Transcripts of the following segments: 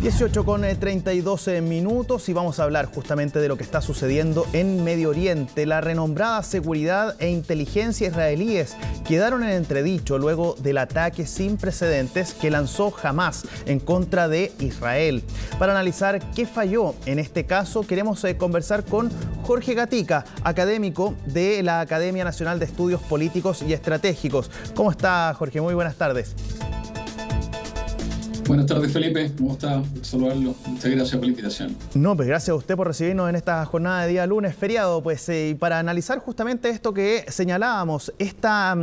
18:32 minutos y vamos a hablar justamente de lo que está sucediendo en Medio Oriente. La renombrada seguridad e inteligencia israelíes quedaron en entredicho luego del ataque sin precedentes que lanzó Hamás en contra de Israel. Para analizar qué falló en este caso, queremos conversar con Jorge Gatica, académico de la Academia Nacional de Estudios Políticos y Estratégicos. ¿Cómo está, Jorge? Muy buenas tardes. Buenas tardes, Felipe. ¿Cómo está? Saludarlo. Muchas gracias por la invitación. No, pues gracias a usted por recibirnos en esta jornada de día lunes, feriado, y para analizar justamente esto que señalábamos, esta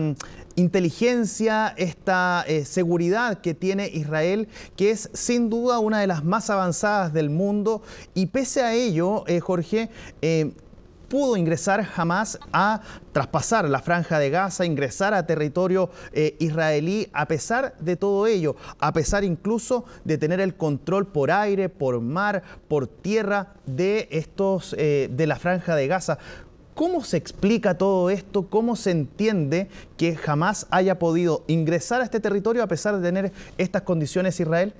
inteligencia, esta seguridad que tiene Israel, que es sin duda una de las más avanzadas del mundo, y pese a ello, Jorge, pudo ingresar Hamás a traspasar la Franja de Gaza, ingresar a territorio israelí, a pesar de todo ello, a pesar incluso de tener el control por aire, por mar, por tierra de la Franja de Gaza. ¿Cómo se explica todo esto? ¿Cómo se entiende que Hamás haya podido ingresar a este territorio a pesar de tener estas condiciones Israel?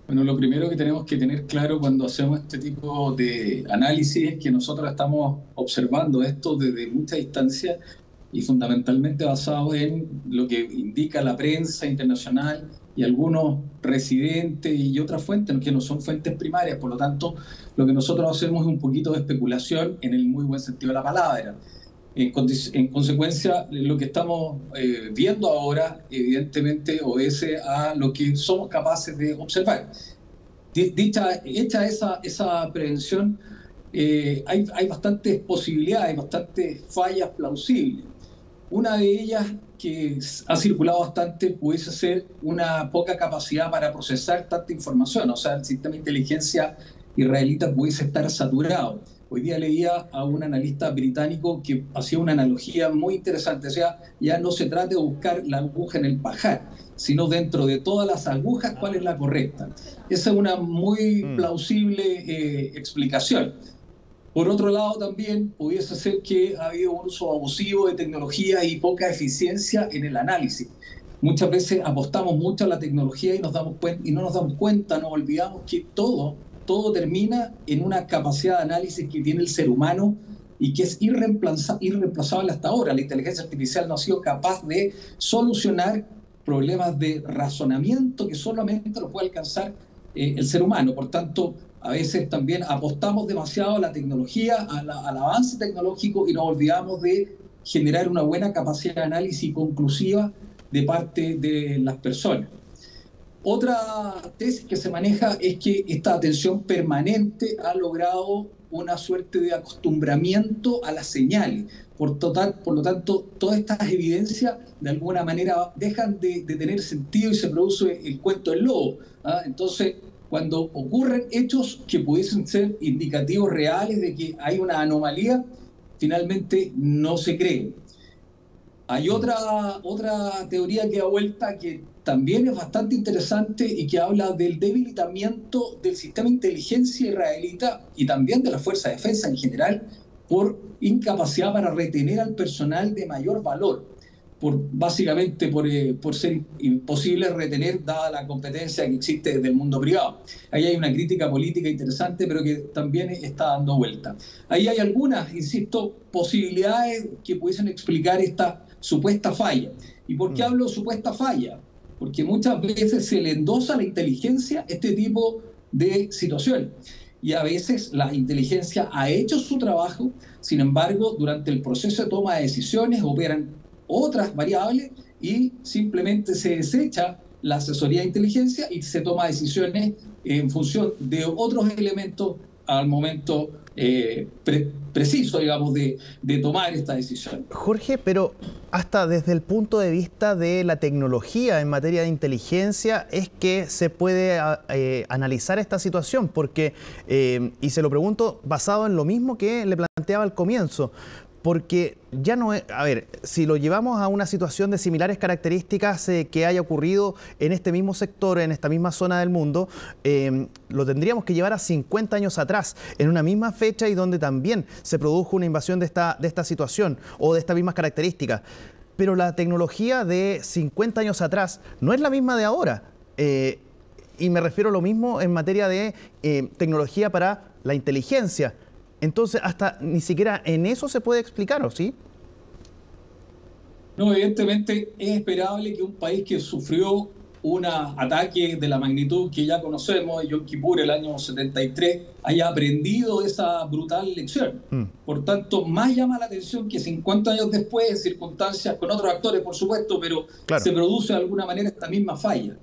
Bueno, lo primero que tenemos que tener claro cuando hacemos este tipo de análisis es que nosotros estamos observando esto desde mucha distancia y fundamentalmente basado en lo que indica la prensa internacional y algunos residentes y otras fuentes que no son fuentes primarias. Por lo tanto, lo que nosotros hacemos es un poquito de especulación en el muy buen sentido de la palabra. En consecuencia, lo que estamos viendo ahora, evidentemente, obedece a lo que somos capaces de observar. Hecha esa prevención, hay bastantes posibilidades, hay bastantes fallas plausibles. Una de ellas, que ha circulado bastante, pudiese ser una poca capacidad para procesar tanta información. O sea, el sistema de inteligencia israelita pudiese estar saturado. Hoy día leía a un analista británico que hacía una analogía muy interesante. O sea, ya no se trata de buscar la aguja en el pajar, sino dentro de todas las agujas, cuál es la correcta. Esa es una muy plausible explicación. Por otro lado, también pudiese ser que ha habido un uso abusivo de tecnología y poca eficiencia en el análisis. Muchas veces apostamos mucho a la tecnología y no nos damos cuenta, nos olvidamos que todo termina en una capacidad de análisis que tiene el ser humano y que es irreemplazable hasta ahora. La inteligencia artificial no ha sido capaz de solucionar problemas de razonamiento que solamente lo puede alcanzar el ser humano. Por tanto, a veces también apostamos demasiado a la tecnología, al avance tecnológico y nos olvidamos de generar una buena capacidad de análisis conclusiva de parte de las personas. Otra tesis que se maneja es que esta atención permanente ha logrado una suerte de acostumbramiento a las señales. Por lo tanto, todas estas evidencias de alguna manera dejan de tener sentido y se produce el cuento del lobo. Entonces, cuando ocurren hechos que pudiesen ser indicativos reales de que hay una anomalía, finalmente no se cree. Hay otra teoría que da vuelta que también es bastante interesante y que habla del debilitamiento del sistema de inteligencia israelita y también de la Fuerza de Defensa en general por incapacidad para retener al personal de mayor valor, básicamente por ser imposible retener dada la competencia que existe desde el mundo privado. Ahí hay una crítica política interesante, pero que también está dando vuelta. Ahí hay algunas, insisto, posibilidades que pudiesen explicar esta supuesta falla. ¿Y por qué hablo de supuesta falla? Porque muchas veces se le endosa a la inteligencia este tipo de situaciones. Y a veces la inteligencia ha hecho su trabajo, sin embargo, durante el proceso de toma de decisiones operan otras variables y simplemente se desecha la asesoría de inteligencia y se toma decisiones en función de otros elementos al momento preciso, digamos, de tomar esta decisión. Jorge, pero hasta desde el punto de vista de la tecnología en materia de inteligencia es que se puede analizar esta situación, porque, y se lo pregunto basado en lo mismo que le planteaba al comienzo, porque ya no es, a ver, si lo llevamos a una situación de similares características que haya ocurrido en este mismo sector, en esta misma zona del mundo, lo tendríamos que llevar a 50 años atrás, en una misma fecha y donde también se produjo una invasión de esta situación o de estas mismas características. Pero la tecnología de 50 años atrás no es la misma de ahora. Y me refiero a lo mismo en materia de tecnología para la inteligencia. Entonces, hasta ni siquiera en eso se puede explicar, ¿o sí? No, evidentemente es esperable que un país que sufrió un ataque de la magnitud que ya conocemos, Yom Kippur, el año 73, haya aprendido esa brutal lección. Por tanto, más llama la atención que 50 años después, en circunstancias con otros actores, por supuesto, pero claro, se produce de alguna manera esta misma falla.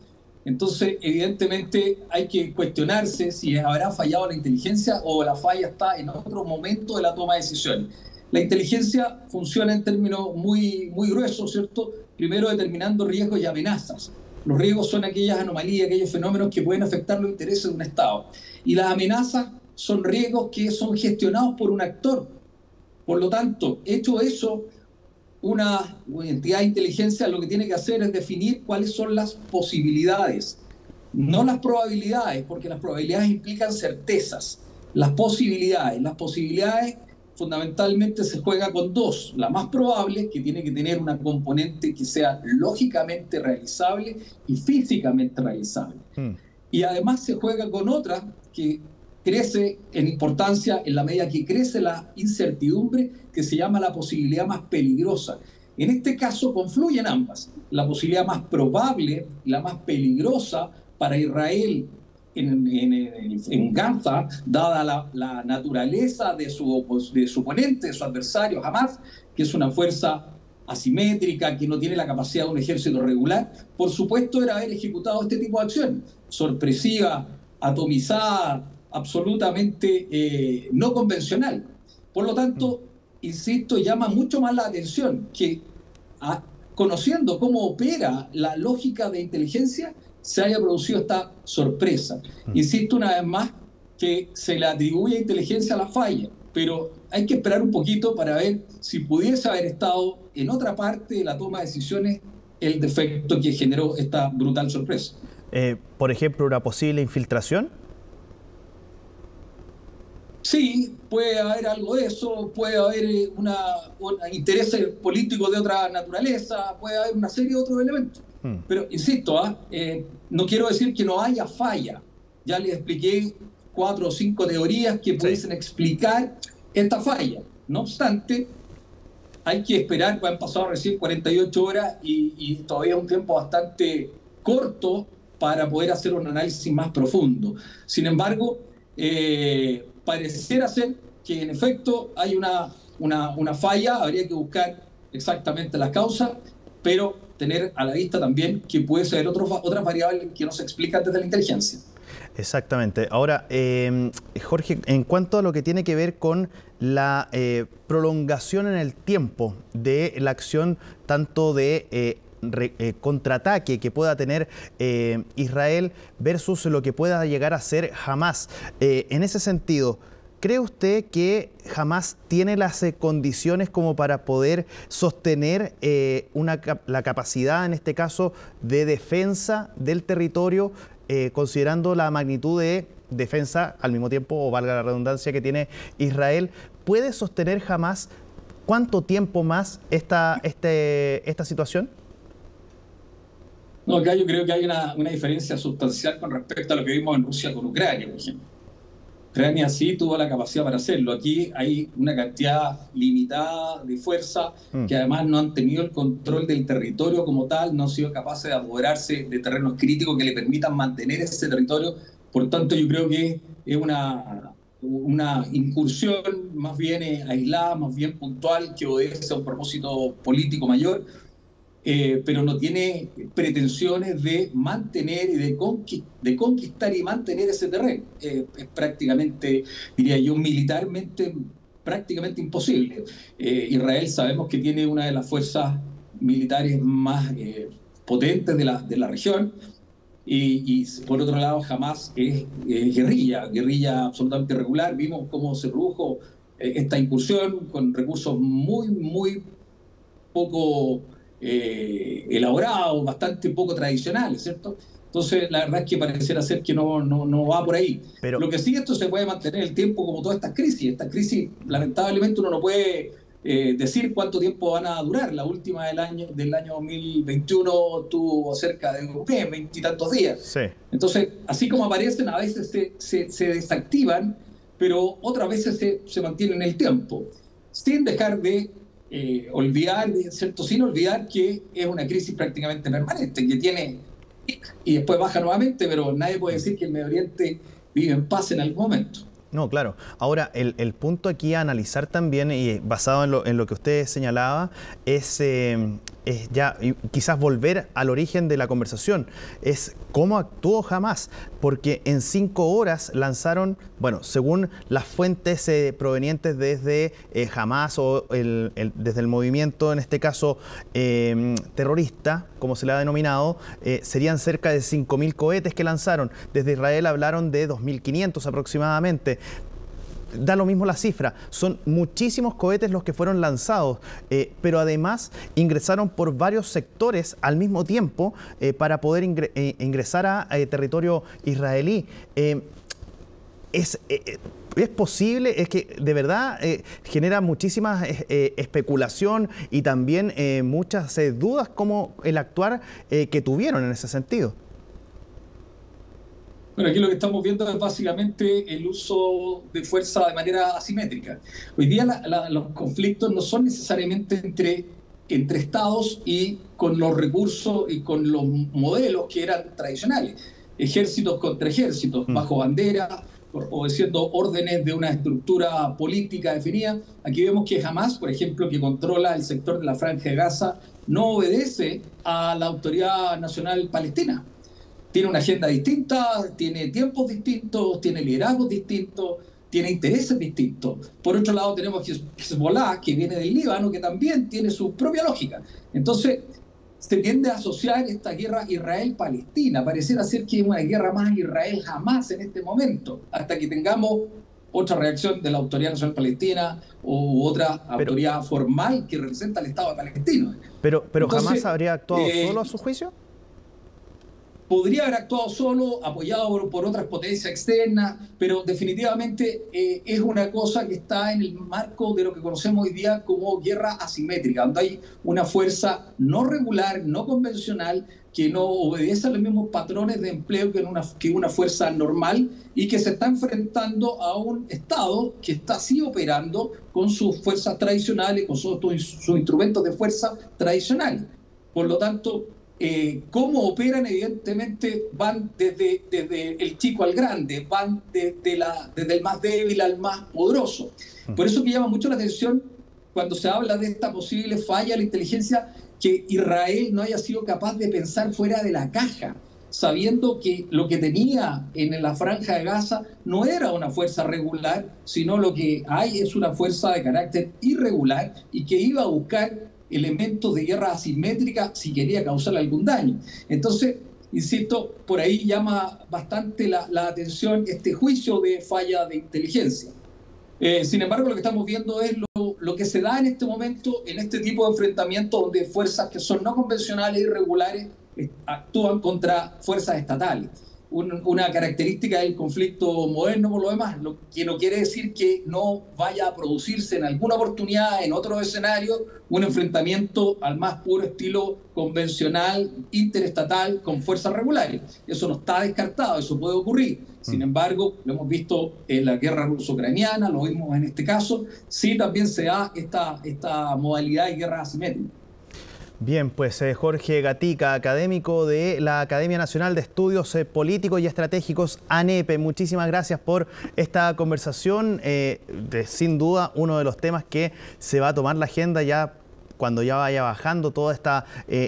Entonces, evidentemente, hay que cuestionarse si habrá fallado la inteligencia o la falla está en otro momento de la toma de decisiones. La inteligencia funciona en términos muy gruesos, ¿cierto? Primero determinando riesgos y amenazas. Los riesgos son aquellas anomalías, aquellos fenómenos que pueden afectar los intereses de un Estado. Y las amenazas son riesgos que son gestionados por un actor. Por lo tanto, hecho eso, una entidad de inteligencia lo que tiene que hacer es definir cuáles son las posibilidades, no las probabilidades, porque las probabilidades implican certezas. Las posibilidades fundamentalmente se juega con dos. La más probable, que tiene que tener una componente que sea lógicamente realizable y físicamente realizable. Y además se juega con otra que crece en importancia en la medida que crece la incertidumbre, que se llama la posibilidad más peligrosa. En este caso confluyen ambas. La posibilidad más probable y la más peligrosa para Israel en Gaza, dada la naturaleza de su oponente, de su adversario, Hamas, que es una fuerza asimétrica, que no tiene la capacidad de un ejército regular, por supuesto era haber ejecutado este tipo de acción, sorpresiva, atomizada, absolutamente no convencional. Por lo tanto, insisto, llama mucho más la atención que, conociendo cómo opera la lógica de inteligencia, se haya producido esta sorpresa. Insisto una vez más que se le atribuye inteligencia a la falla, pero hay que esperar un poquito para ver si pudiese haber estado en otra parte de la toma de decisiones el defecto que generó esta brutal sorpresa. Por ejemplo, una posible infiltración. Sí, puede haber algo de eso, puede haber intereses políticos de otra naturaleza, puede haber una serie de otros elementos. Pero, insisto, no quiero decir que no haya falla. Ya les expliqué 4 o 5 teorías que pudiesen explicar esta falla. No obstante, hay que esperar, han pasado recién 48 horas y todavía es un tiempo bastante corto para poder hacer un análisis más profundo. Sin embargo, pareciera ser que en efecto hay una falla, habría que buscar exactamente las causas, pero tener a la vista también que puede ser otras variables que no se explican desde la inteligencia. Exactamente. Ahora, Jorge, en cuanto a lo que tiene que ver con la prolongación en el tiempo de la acción tanto de contraataque que pueda tener Israel versus lo que pueda llegar a ser Hamas. En ese sentido, ¿cree usted que Hamas tiene las condiciones como para poder sostener la capacidad, en este caso, de defensa del territorio, considerando la magnitud de defensa al mismo tiempo, o valga la redundancia, que tiene Israel? ¿Puede sostener Hamas cuánto tiempo más esta situación? No, acá yo creo que hay una diferencia sustancial con respecto a lo que vimos en Rusia con Ucrania, por ejemplo. Ucrania sí tuvo la capacidad para hacerlo. Aquí hay una cantidad limitada de fuerza que además no han tenido el control del territorio como tal, no han sido capaces de apoderarse de terrenos críticos que le permitan mantener ese territorio. Por tanto, yo creo que es una incursión más bien aislada, más bien puntual, que obedece a un propósito político mayor, pero no tiene pretensiones de mantener y de conquistar y mantener ese terreno. Es prácticamente, diría yo, militarmente prácticamente imposible. Israel sabemos que tiene una de las fuerzas militares más potentes de la región, y por otro lado Hamas es guerrilla absolutamente regular. Vimos cómo se produjo esta incursión con recursos muy poco elaborados, bastante poco tradicionales, ¿cierto? Entonces, la verdad es que pareciera ser que no va por ahí. Pero lo que sí, esto se puede mantener el tiempo como todas estas crisis. Estas crisis, lamentablemente, uno no puede decir cuánto tiempo van a durar. La última del año 2021 tuvo cerca de 20 y tantos días. Sí. Entonces, así como aparecen, a veces se desactivan, pero otras veces se mantienen en el tiempo, sin dejar de olvidar, ¿cierto? Sin olvidar que es una crisis prácticamente permanente, que tiene y después baja nuevamente, pero nadie puede decir que el Medio Oriente vive en paz en algún momento. No, claro. Ahora, el punto aquí a analizar también, y basado en lo que usted señalaba, es ya quizás volver al origen de la conversación, es cómo actuó Hamás, porque en 5 horas lanzaron, bueno, según las fuentes provenientes desde Hamás o desde el movimiento, en este caso terrorista, como se le ha denominado, serían cerca de 5.000 cohetes que lanzaron. Desde Israel hablaron de 2.500 aproximadamente. Da lo mismo la cifra, son muchísimos cohetes los que fueron lanzados, pero además ingresaron por varios sectores al mismo tiempo para poder ingresar a territorio israelí. ¿Es posible? Es que de verdad genera muchísima especulación y también muchas dudas como el actuar que tuvieron en ese sentido. Bueno, aquí lo que estamos viendo es básicamente el uso de fuerza de manera asimétrica. Hoy día los conflictos no son necesariamente entre estados y con los recursos y con los modelos que eran tradicionales. Ejércitos contra ejércitos, bajo bandera, obedeciendo órdenes de una estructura política definida. Aquí vemos que Hamás, por ejemplo, que controla el sector de la Franja de Gaza, no obedece a la Autoridad Nacional Palestina. Tiene una agenda distinta, tiene tiempos distintos, tiene liderazgos distintos, tiene intereses distintos. Por otro lado tenemos Hezbollah, que viene del Líbano, que también tiene su propia lógica. Entonces se tiende a asociar esta guerra Israel-Palestina. Pareciera ser que es una guerra más Israel-Hamás en este momento, hasta que tengamos otra reacción de la Autoridad Nacional Palestina u otra autoridad formal que representa al Estado palestino. Pero entonces, ¿Hamás habría actuado solo a su juicio? Podría haber actuado solo, apoyado por otras potencias externas, pero definitivamente es una cosa que está en el marco de lo que conocemos hoy día como guerra asimétrica, donde hay una fuerza no regular, no convencional, que no obedece a los mismos patrones de empleo que una fuerza normal y que se está enfrentando a un Estado que está así operando con sus fuerzas tradicionales, con sus instrumentos de fuerza tradicionales. Por lo tanto, cómo operan, evidentemente, van desde el chico al grande, van desde el más débil al más poderoso. Por eso que llama mucho la atención cuando se habla de esta posible falla de la inteligencia, que Israel no haya sido capaz de pensar fuera de la caja, sabiendo que lo que tenía en la Franja de Gaza no era una fuerza regular, sino lo que hay es una fuerza de carácter irregular y que iba a buscar elementos de guerra asimétrica si quería causarle algún daño. Entonces, insisto, por ahí llama bastante la atención este juicio de falla de inteligencia. Sin embargo, lo que estamos viendo es lo que se da en este momento, en este tipo de enfrentamientos donde fuerzas que son no convencionales e irregulares actúan contra fuerzas estatales. Una característica del conflicto moderno, por lo demás, lo que no quiere decir que no vaya a producirse en alguna oportunidad, en otro escenario, un enfrentamiento al más puro estilo convencional, interestatal, con fuerzas regulares. Eso no está descartado, eso puede ocurrir. Sin embargo, lo hemos visto en la guerra ruso-ucraniana, lo vimos en este caso, sí también se da esta modalidad de guerra asimétrica. Bien, pues Jorge Gatica, académico de la Academia Nacional de Estudios Políticos y Estratégicos, ANEP. Muchísimas gracias por esta conversación. Sin duda, uno de los temas que se va a tomar la agenda ya cuando ya vaya bajando todas estas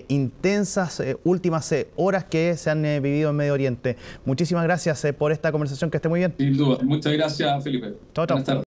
intensas últimas horas que se han vivido en Medio Oriente. Muchísimas gracias por esta conversación, que esté muy bien. Sin duda. Muchas gracias, Felipe. Chao, chao.